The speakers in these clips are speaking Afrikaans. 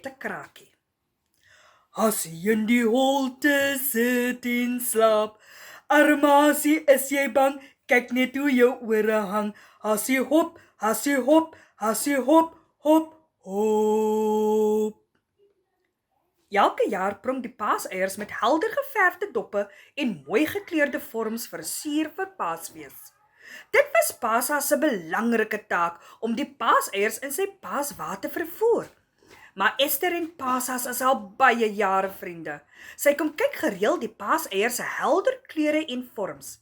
weet 'n krakie. Hassie in die holte sit en slaap. Armasie, is jy bang? Kyk net hoe jou ore hang. Hassie hop, hassie hop, hassie hop, hop, hop. Elke jaar pronk die paaseiers met helder geverfde doppe en mooi gekleurde vorms versier vir Paasfees. Dit was Paasa se belangrike taak om die paaseiers in sy paaswa te vervoer. Maar Esther en Paashaas is al baie jare vriende. Sy kom kyk gereeld die paaseiers se helder kleure en vorms.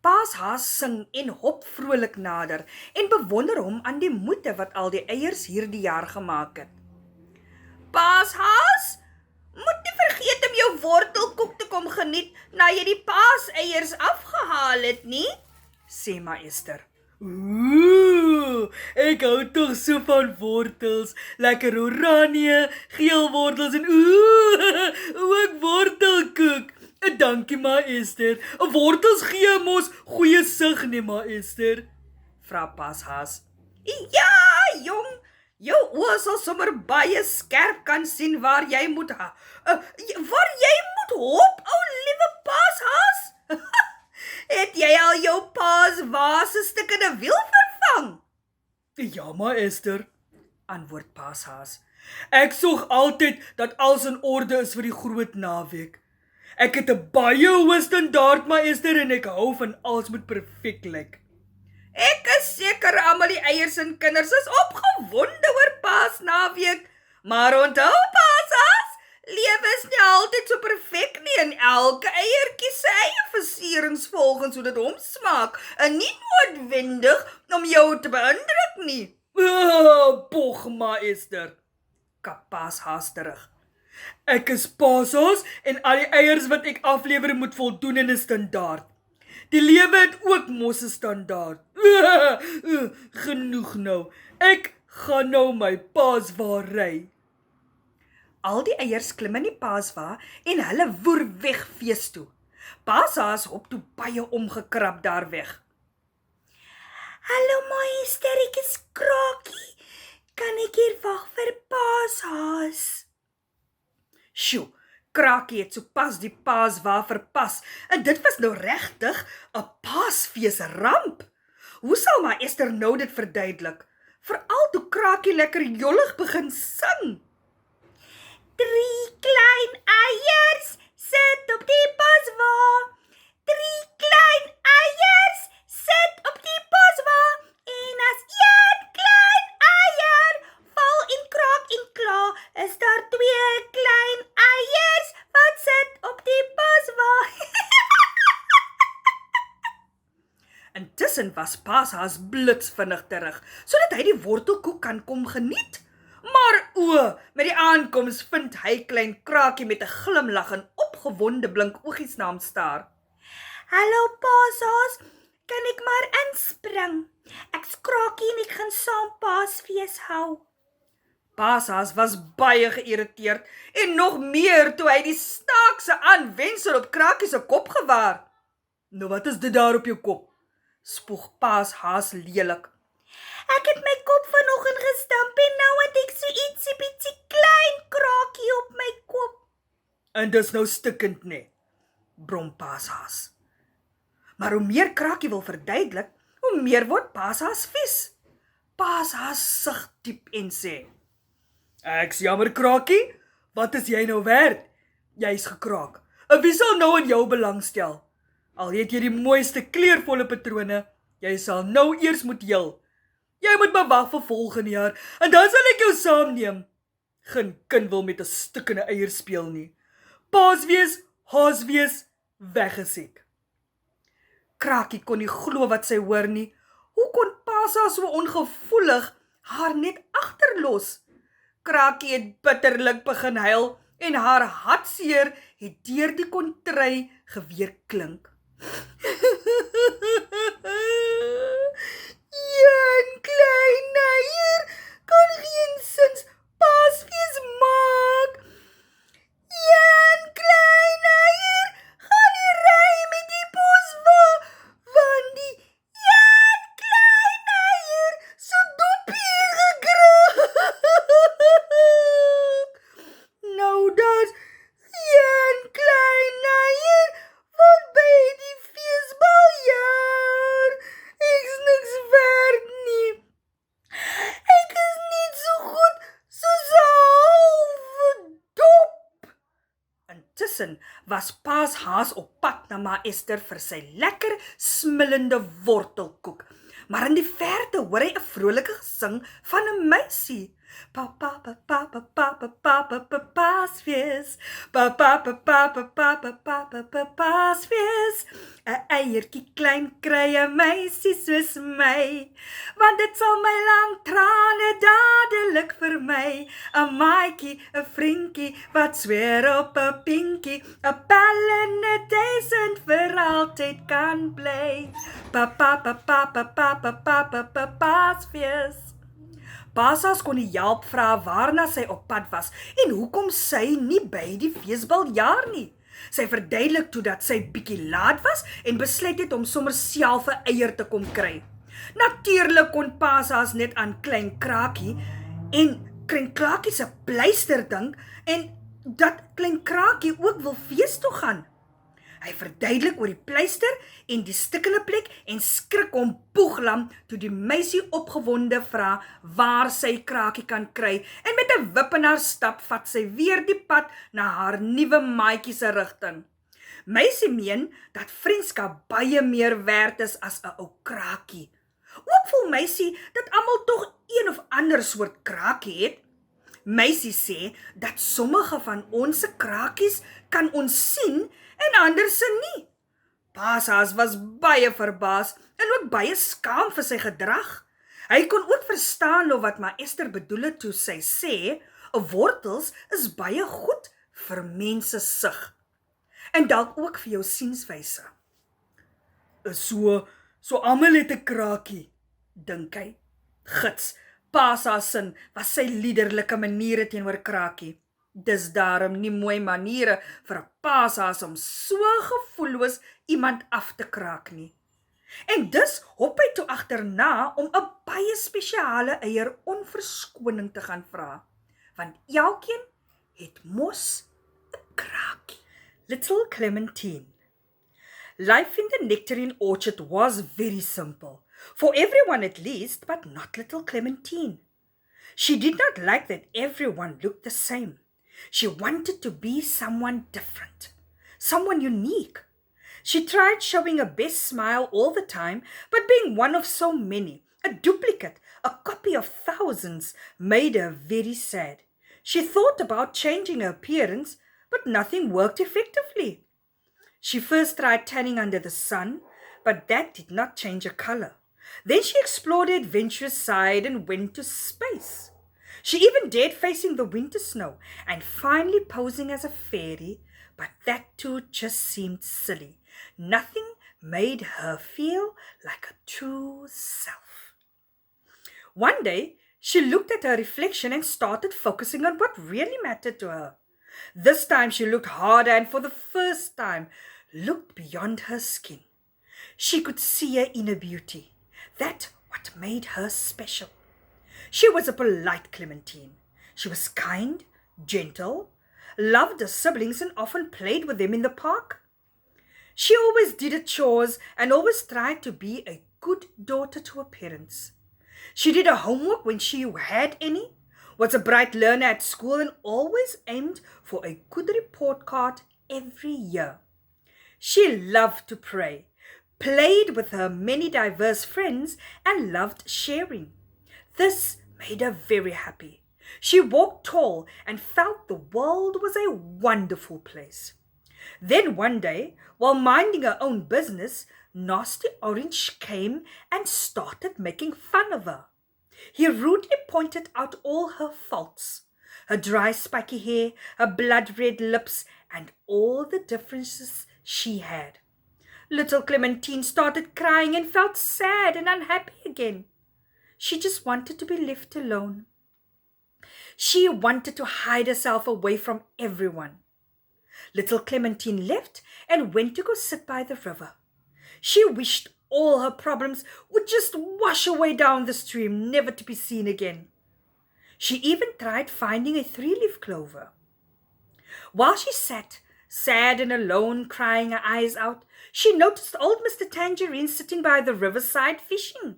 Paashaas sing en hop vrolik nader en bewonder hom aan die moeite wat al die eiers hierdie jaar gemaak het. Paashaas, moet nie vergeet om jou wortelkoek te kom geniet na jy die paaseiers afgehaal het nie, sê ma Esther. Ooh, ek hou tog so van wortels, lekker oranje, geel wortels en ook wortelkoek. Dankie ma Esther, wortels gee mos goeie sig nie ma Esther, vra Paashaas. Ja, jong, jou oë sal sommer baie skerp kan sien waar jy moet hop, ou liewe Paashaas. Het jy al jou paaswa se stukkende wiel vervang? Ja, ma Esther, antwoord Paashaas. Ek sorg altyd dat alles in orde is vir die groot naweek. Ek het 'n baie hoë standaard, ma Esther, en ek hou van alles moet perfek lyk. Ek is seker almal die eiers en kinders is opgewonde oor Paasnaweek, maar onthou Paashaas, lewe is nie altyd so perfek nie en elke eiertjie se eie versierings volgens hoe dit hom smaak en nie noodwendig om jou te beïndruk nie. Bog ma Esther, kap Paashaas terug. Ek is Paashaas en al die eiers wat ek aflewer moet voldoen aan 'n standaard. Die lewe het ook mos 'n standaard. Genoeg nou. Ek gaan nou my paaswa ry. Al die eiers klim in die paaswa en hulle woer weg fees toe. Paashaas hop toe baie omgekrap daar weg. Hallo ma Esther, ek is Krakie. Kan ek hier wag vir Paashaas? Sjoe, Krakie het sopas die paaswa verpas en dit was nou regtig 'n paasfeesramp. Hoe sal ma Esther nou dit verduidelik? Veral toe Krakie lekker jollig begin sing. 3 klein eiers sit op die paaswa. 3 klein eiers sit op die paaswa. En as 1 klein eier val en kraak en kla, is daar 2 klein eiers wat sit op die paaswa. Intussen was Paashaas blitsvinnig terug, sodat hy die wortelkoek kan kom geniet. Maar met die aankoms vind hy klein Krakie met 'n glimlag en opgewonde blink oogies na hom staar. Hallo Paashaas, kan ek maar inspring? Ek's Krakie en ek gaan saam Paasfees hou. Paashaas was baie geïrriteerd en nog meer toe hy die snaakse aanwensel op Krakie se kop gewaar. Nou wat is dit daar op jou kop? Spoeg Paashaas lelik. Ek het my kop vanoggend gestamp en nou het ek so ietsie bietjie klein Krakie op my kop. En dis nou stikkend nie, brom Paashaas. Maar hoe meer Krakie wil verduidelik, hoe meer word Paashaas vies. Paashaas sug diep en sê, ek's jammer Krakie, wat is jy nou werd? Jy's gekraak. En wie sal nou in jou belang stel? Al het jy die mooiste kleurvolle patrone, jy sal nou eers moet heel. Jy moet maar wag vir volgende jaar, en dan sal ek jou saamneem. Geen kind wil met 'n stukkende eier speel nie. Paasfees, haasfees, weggesek. Krakie kon nie glo wat sy hoor nie. Hoe kon Paashaas so ongevoelig haar net agterlos? Krakie het bitterlik begin huil en haar hartseer het deur die kontry geweer klink. Een klein eier kan geensins Paasfees maak. Een klein eier gaan nie ry met die paaswa, want die een klein eier so dop hier gekraak. Intussen was Pa's haas op pad na Ma Esther vir sy lekker smillende wortelkoek. Maar in die verte hoor hy 'n vrolike gesing van 'n meisie. Papa, papa, papa, papa, papaasfees. Papa, papa, papa, papa, papaasfees. 'n eiertjie klein kry 'n meisie soos my, want dit sal my lang trane dadelik vermy. 'n maatjie, 'n vriendjie, wat sweer op 'n pinkie, 'n pal en 'n duisend vir altyd kan bly. Papa, papa, papa, papa, papaasfees. Pasa's kon nie help vra waarna sy op pad was en hoekom sy nie by die feesbal jaar nie. Sy verduidelik toe dat sy bietjie laat was en besluit het om sommer self 'n eier te kom kry. Natuurlik kon Pasa's net aan Klein Krakie en Klein Krakie se pleister dink en dat Klein Krakie ook wil fees toe gaan. Hy verduidelik oor die pleister en die stikkende plek en skrik hom poeglam toe die meisie opgewonde vra waar sy Krakie kan kry en met 'n wip in haar stap vat sy weer die pad na haar nuwe maatjie se rigting. Meisie meen dat vriendskap baie meer werd is as 'n ou Krakie. Ook voel meisie dat almal tog een of ander soort krakie het. Meisie sê dat sommige van ons se krakies kan ons sien en ander se nie. Pasa's was baie verbaas en ook baie skaam vir sy gedrag. Hy kon ook verstaan wat Ma Esther bedoel het toe sy sê, 'n wortels is baie goed vir mense sig. En dalk ook vir jou sienswyse. So almal het 'n krakie, dink hy. Gits, Pasa's sin was sy liederlike maniere teenoor Krakie. Dis daarom nie mooi maniere vir 'n Pasa's om so gevoelloos iemand af te kraak nie. En dus hop hy toe agterna om 'n baie spesiale eier onverskoning te gaan vra, want elkeen het mos 'n krakie. Little Clementine. Life in the nectarine orchard was very simple, for everyone at least, but not little Clementine. She did not like that everyone looked the same. She wanted to be someone different, someone unique. She tried showing her best smile all the time, but being one of so many, a duplicate, a copy of thousands, made her very sad. She thought about changing her appearance, but nothing worked effectively. She first tried tanning under the sun, but that did not change her color. Then she explored the adventurous side and went to space. She even dared facing the winter snow and finally posing as a fairy, but that too just seemed silly. Nothing made her feel like a true self. One day, she looked at her reflection and started focusing on what really mattered to her. This time she looked harder and for the first time looked beyond her skin. She could see her inner beauty. That's what made her special. She was a polite Clementine. She was kind, gentle, loved her siblings and often played with them in the park. She always did her chores and always tried to be a good daughter to her parents. She did her homework when she had any, was a bright learner at school and always aimed for a good report card every year. She loved to pray, played with her many diverse friends, and loved sharing. This made her very happy. She walked tall and felt the world was a wonderful place. Then one day, while minding her own business, Nasty Orange came and started making fun of her. He rudely pointed out all her faults, her dry spiky hair, her blood-red lips, and all the differences she had. Little Clementine started crying and felt sad and unhappy again. She just wanted to be left alone. She wanted to hide herself away from everyone. Little Clementine left and went to go sit by the river. She wished all her problems would just wash away down the stream, never to be seen again. She even tried finding a three-leaf clover. While she sat, sad and alone, crying her eyes out, she noticed old Mr. Tangerine sitting by the riverside fishing.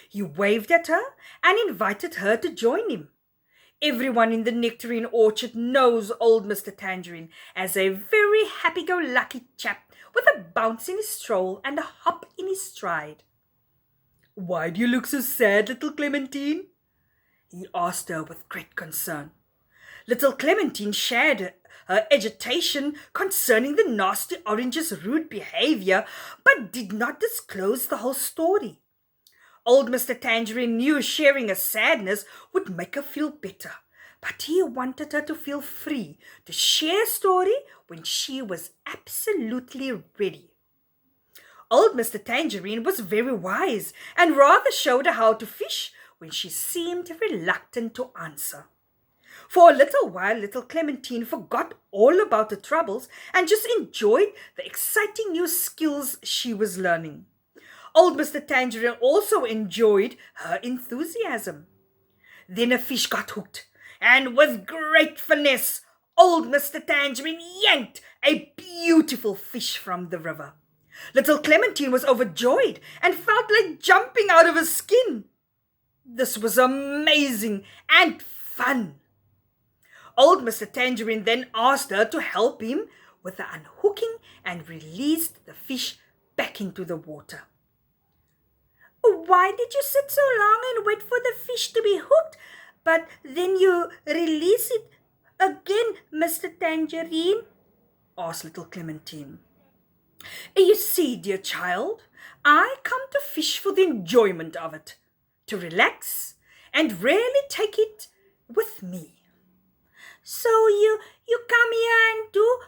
He waved at her and invited her to join him. Everyone in the nectarine orchard knows old Mr. Tangerine as a very happy-go-lucky chap with a bounce in his stroll and a hop in his stride. "Why do you look so sad, little Clementine?" he asked her with great concern. Little Clementine shared her agitation concerning the nasty orange's rude behavior, but did not disclose the whole story. Old Mr. Tangerine knew sharing her sadness would make her feel better, but he wanted her to feel free to share a story when she was absolutely ready. Old Mr. Tangerine was very wise and rather showed her how to fish when she seemed reluctant to answer. For a little while, little Clementine forgot all about her troubles and just enjoyed the exciting new skills she was learning. Old Mr. Tangerine also enjoyed her enthusiasm. Then a fish got hooked, and with great finesse, old Mr. Tangerine yanked a beautiful fish from the river. Little Clementine was overjoyed and felt like jumping out of her skin. This was amazing and fun. Old Mr. Tangerine then asked her to help him with the unhooking and released the fish back into the water. "Why did you sit so long and wait for the fish to be hooked, but then you release it again, Mr. Tangerine?" asked little Clementine. "You see, dear child, I come to fish for the enjoyment of it, to relax and really take it with me." "So you come here and do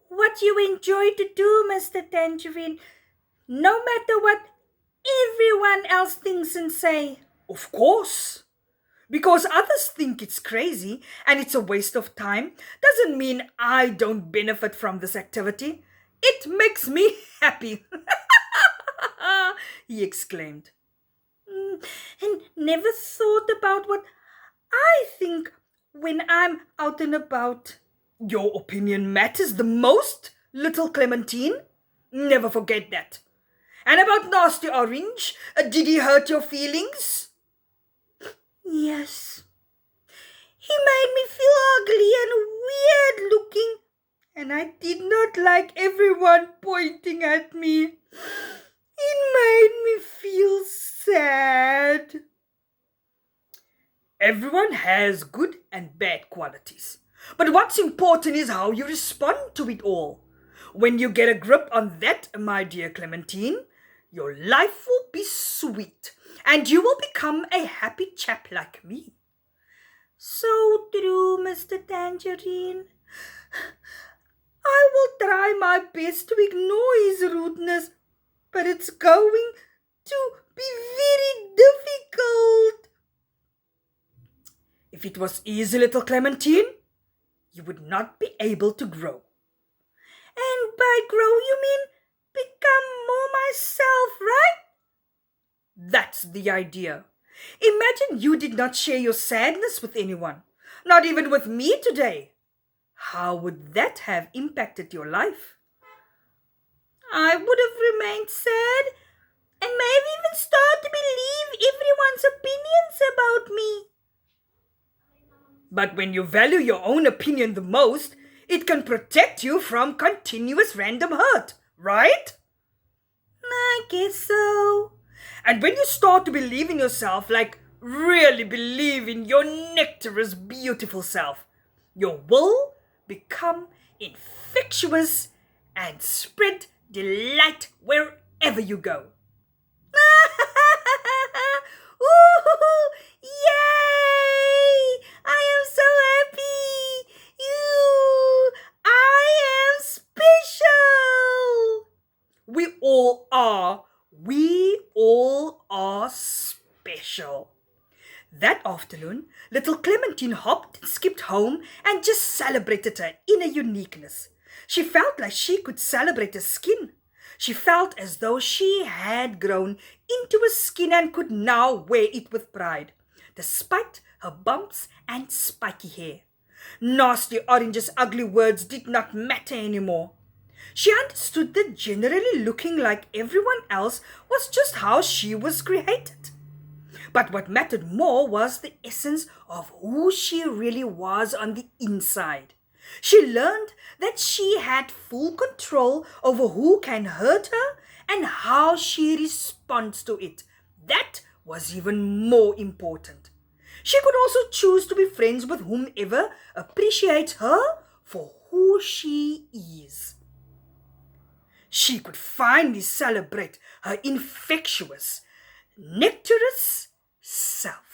what you enjoy to do, Mr. Tangerine, no matter what everyone else thinks and say?" "Of course. Because others think it's crazy and it's a waste of time doesn't mean I don't benefit from this activity. It makes me happy," he exclaimed. "And never thought about what I think when I'm out and about." "Your opinion matters the most, little Clementine. Never forget that. And about Nasty Orange, did he hurt your feelings?" "Yes. He made me feel ugly and weird looking, and I did not like everyone pointing at me. It made me feel sad." Everyone has good and bad qualities, but what's important is how you respond to it all. When you get a grip on that, my dear Clementine, your life will be sweet, and you will become a happy chap like me. "So true, Mr. Tangerine. I will try my best to ignore his rudeness, but it's going to be very difficult." "If it was easy, little Clementine, you would not be able to grow." "And by grow you mean become more myself, right?" "That's the idea. Imagine you did not share your sadness with anyone, not even with me today. How would that have impacted your life?" "I would have remained sad and maybe even start to believe everyone's opinions about me." "But when you value your own opinion the most, it can protect you from continuous random hurt, right?" "I guess so." "And when you start to believe in yourself, like really believe in your nectarous, beautiful self, your will become infectious and spread delight wherever you go." Ooh, yay! I am so happy. I am special. We all are. We all are special. That afternoon, little Clementine hopped and skipped home and just celebrated her inner uniqueness. She felt like she could celebrate her skin. She felt as though she had grown into a skin and could now wear it with pride, despite her bumps and spiky hair. Nasty Orange's ugly words did not matter anymore. She understood that generally looking like everyone else was just how she was created. But what mattered more was the essence of who she really was on the inside. She learned that she had full control over who can hurt her and how she responds to it. That was even more important. She could also choose to be friends with whomever appreciates her for who she is. She could finally celebrate her infectious, nectarous self.